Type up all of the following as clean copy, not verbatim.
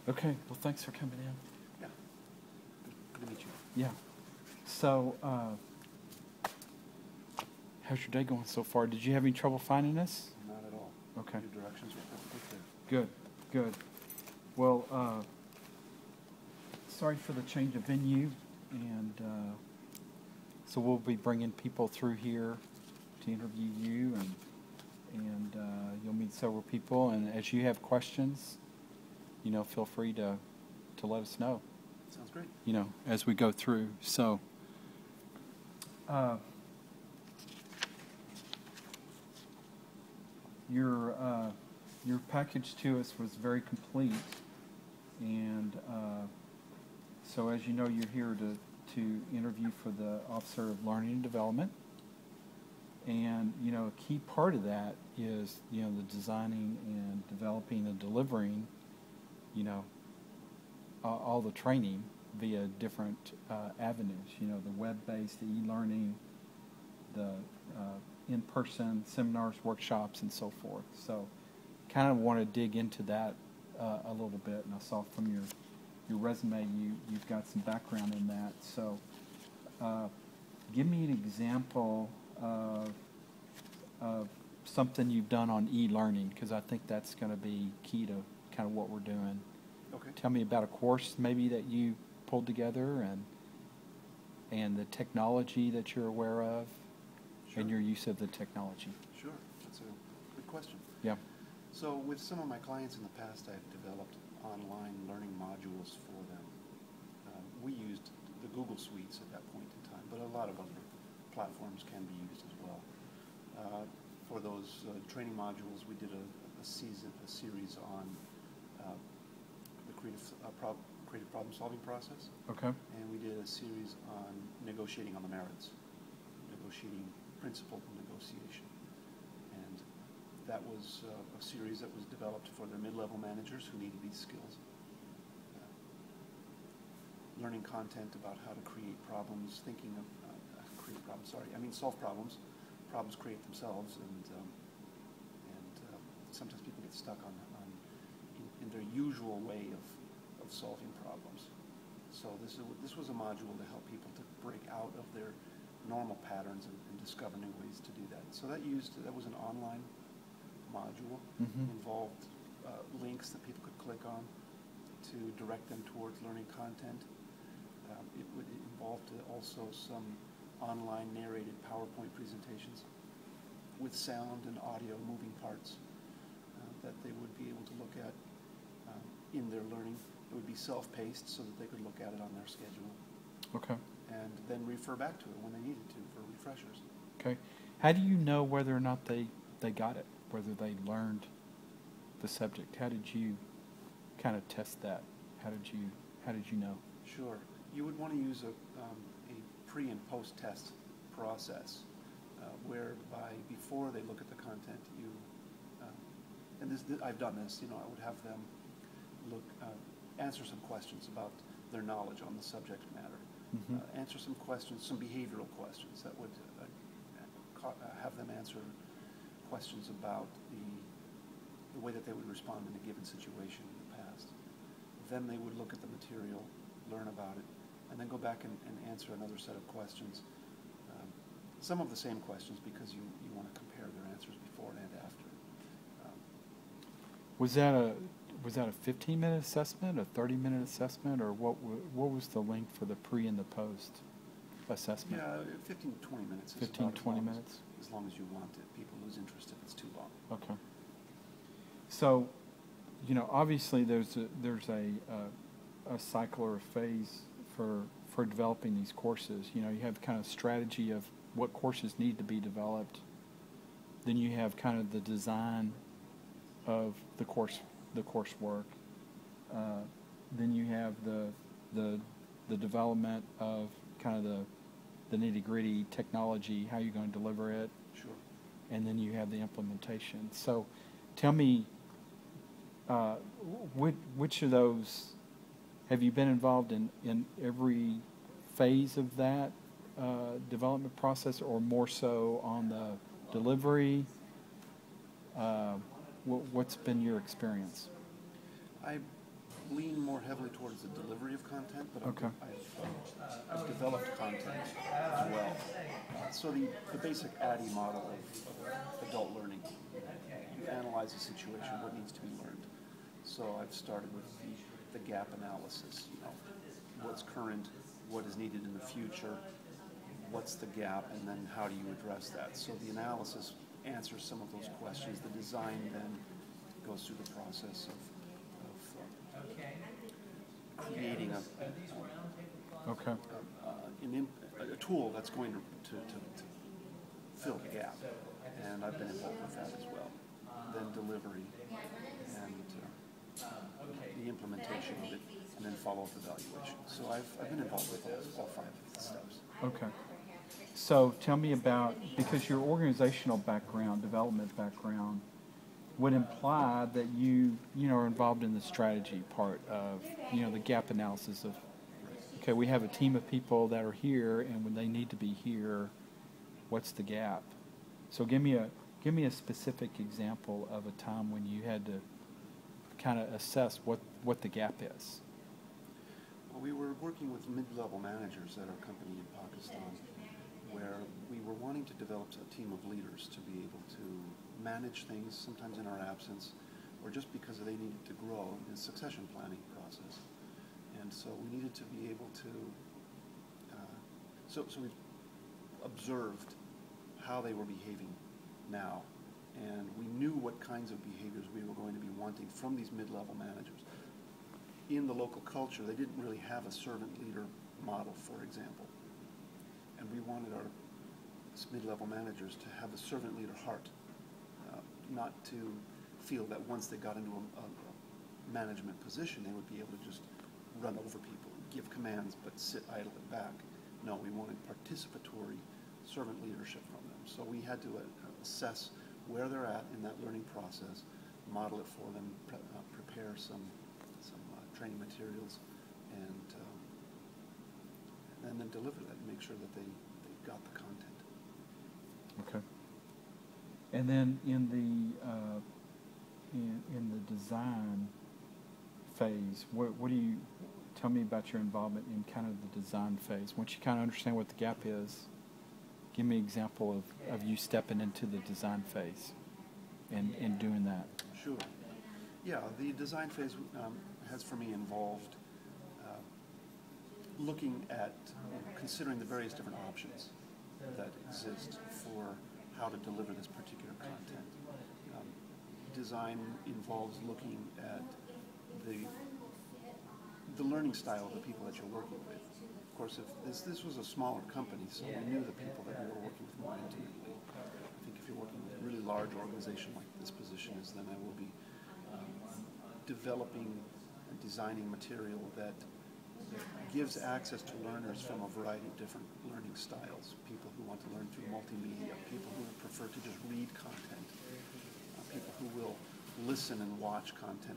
Okay, well, thanks for coming in. Yeah. Good to meet you. Yeah. So, how's your day going so far? Did you have any trouble finding us? Not at all. Okay. Your directions were perfectly clear. Good, good. Well, sorry for the change of venue, and so we'll be bringing people through here to interview you, and you'll meet several people. And as you have questions, feel free to let us know. Sounds great. As we go through. So, your package to us was very complete, and so as you know, you're here to interview for the Officer of Learning and Development, and a key part of that is the designing and developing and delivering all the training via different avenues, the web-based, the e-learning, the in-person seminars, workshops, and so forth. So kind of want to dig into that a little bit, and I saw from your resume you've got some background in that. So give me an example of something you've done on e-learning, because I think that's going to be key to kind of what we're doing. Okay. Tell me about a course maybe that you pulled together, and the technology that you're aware of, Sure. and your use of the technology. Sure. That's a good question. Yeah. So with some of my clients in the past, I've developed online learning modules for them. We used the Google Suites at that point in time, but a lot of other platforms can be used as well. For those training modules, we did a series on the creative problem-solving process. Okay. And we did a series on negotiating on the merits, negotiating principle of negotiation. And that was a series that was developed for their mid-level managers who needed these skills. Learning content about how to create problems, thinking of solve problems. Problems create themselves, and sometimes people get stuck in their usual way of solving problems. So this was a module to help people to break out of their normal patterns and discover new ways to do that. So that was an online module. Mm-hmm. Involved links that people could click on to direct them towards learning content. It involved also some online narrated PowerPoint presentations with sound and audio moving parts that they would be able to look at in their learning. It would be self-paced so that they could look at it on their schedule. Okay. And then refer back to it when they needed to for refreshers. Okay. How do you know whether or not they got it, whether they learned the subject? How did you kind of test that? How did you know? Sure. You would want to use a pre- and post-test process whereby before they look at the content, I've done this, I would have them answer some questions about their knowledge on the subject matter. Mm-hmm. Answer some questions, some behavioral questions that would have them answer questions about the way that they would respond in a given situation in the past. Then they would look at the material, learn about it, and then go back and answer another set of questions. Some of the same questions because you want to compare their answers before and after. Was that a 15-minute assessment, a 30-minute assessment, or what was the length for the pre and the post assessment? Yeah, 15 to 20 minutes. 15, 20 minutes? As long as you want it. People lose interest if it's too long. Okay. So, obviously there's a cycle or a phase for developing these courses. You have kind of strategy of what courses need to be developed. Then you have kind of the design of the coursework. Then you have the development of kind of the nitty-gritty technology, how you're going to deliver it. Sure. And then you have the implementation. So tell me, which of those, have you been involved in every phase of that development process, or more so on the delivery? What's been your experience? lean more heavily towards the delivery of content, but Okay. I've developed content as well. So the basic ADDIE model of adult learning, you analyze a situation, what needs to be learned. So I've started with the gap analysis, what's current, what is needed in the future, what's the gap, and then how do you address that. So the analysis answers some of those questions. The design then goes through the process of creating Okay. a tool that's going to fill the gap. And I've been involved with that as well. Then delivery and the implementation of it, and then follow-up evaluation. So I've been involved with all 5 of the steps. Okay. So tell me about, because your organizational background, development background, would imply that you are involved in the strategy part of, the gap analysis of, okay, we have a team of people that are here, and when they need to be here, what's the gap? So give me a specific example of a time when you had to kind of assess what the gap is. Well, we were working with mid-level managers at our company in Pakistan, where we were wanting to develop a team of leaders to be able to manage things, sometimes in our absence, or just because they needed to grow in the succession planning process. And so we needed to be able to, so we observed how they were behaving now, and we knew what kinds of behaviors we were going to be wanting from these mid-level managers. In the local culture, they didn't really have a servant leader model, for example. And we wanted our mid-level managers to have a servant leader heart, not to feel that once they got into a management position, they would be able to just run over people, give commands, but sit idle at back. No, we wanted participatory servant leadership from them. So we had to assess where they're at in that learning process, model it for them, prepare some training materials, and then deliver that and make sure that they got the content. Okay. And then in the design phase, what do you tell me about your involvement in kind of the design phase? Once you kind of understand what the gap is, give me an example of you stepping into the design phase and doing that. Sure. Yeah, the design phase has for me involved looking at, considering the various different options that exist for how to deliver this particular content. Design involves looking at the learning style of the people that you're working with. Of course, if this was a smaller company, so we knew the people that we were working with more intimately. I think if you're working with a really large organization like this position is, then I will be developing and designing material that gives access to learners from a variety of different learning styles. People who want to learn through multimedia, people who prefer to just read content, people who will listen and watch content,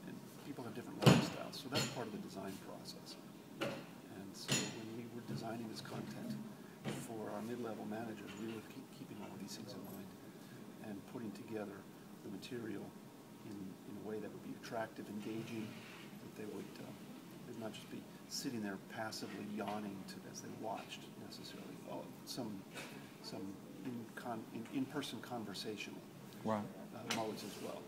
and people have different learning styles. So that's part of the design process. And so when we were designing this content for our mid-level managers, we were keeping all of these things in mind and putting together the material in a way that would be attractive, engaging, that they would not just be sitting there passively yawning as they watched necessarily. Some in-person conversational modes as well.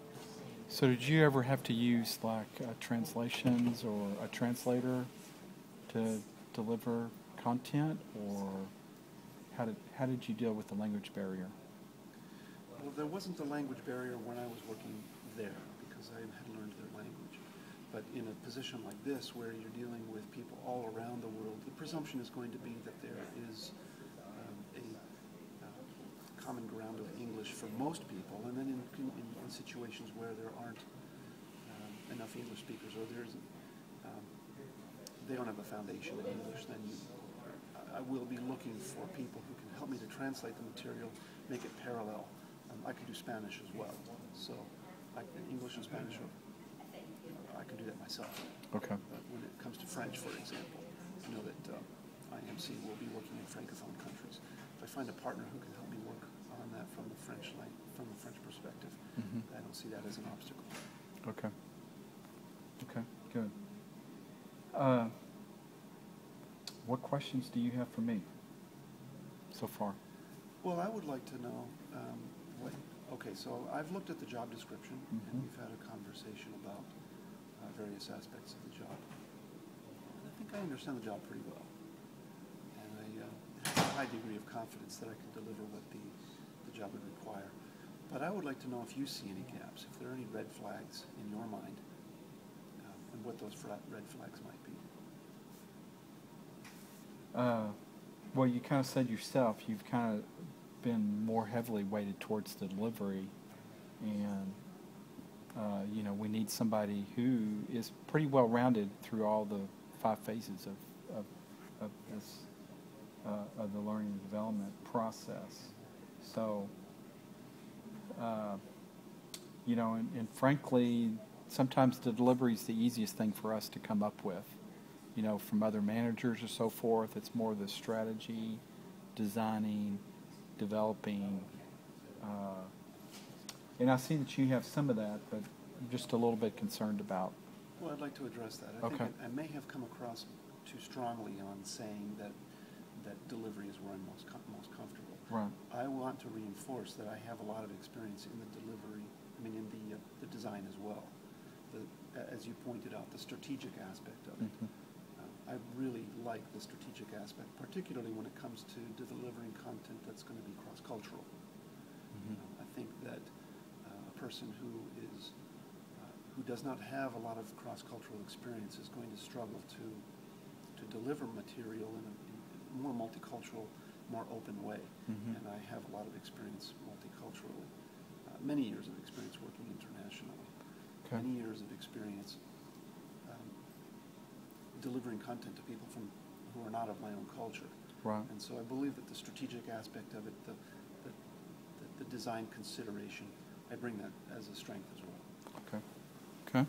So did you ever have to use like translations or a translator to deliver content, or how did you deal with the language barrier? Well, there wasn't a language barrier when I was working there because I had learned their language. But in a position like this, where you're dealing with people all around the world, the presumption is going to be that there is a common ground of English for most people, and then in situations where there aren't enough English speakers, or they don't have a foundation in English, then I will be looking for people who can help me to translate the material, make it parallel. I can do Spanish as well, so English and Spanish I can do that myself. Okay. But when it comes to French, for example, I know that IMC will be working in Francophone countries. If I find a partner who can help me work on that from the French perspective, I don't see that as an obstacle. Okay. Okay. Good. What questions do you have for me so far? Well, I would like to know, okay, so I've looked at the job description, and Mhm. we've had a conversation about various aspects of the job. And I think I understand the job pretty well. And I have a high degree of confidence that I can deliver what the job would require. But I would like to know if you see any gaps, if there are any red flags in your mind, and what those red flags might be. Well, you kind of said yourself, you've kind of been more heavily weighted towards the delivery, and you know, we need somebody who is pretty well rounded through all the 5 phases of this of the learning and development process. So, you know, and frankly, sometimes the delivery is the easiest thing for us to come up with. You know, from other managers or so forth, it's more the strategy, designing, developing. And I see that you have some of that, but I'm just a little bit concerned about. Well, I'd like to address that. I Okay. think I may have come across too strongly on saying that delivery is where I'm most comfortable. Right. I want to reinforce that I have a lot of experience in the delivery, in the design as well. As you pointed out, the strategic aspect of it. Mhm. I really like the strategic aspect, particularly when it comes to delivering content that's going to be cross-cultural. Mhm. I think that a person who does not have a lot of cross-cultural experience is going to struggle to deliver material in a more multicultural, more open way. Mhm. And I have a lot of experience multiculturally, many years of experience working internationally, Okay. many years of experience delivering content to people who are not of my own culture. Right. And so I believe that the strategic aspect of it, the design consideration, I bring that as a strength as well. Okay. Okay.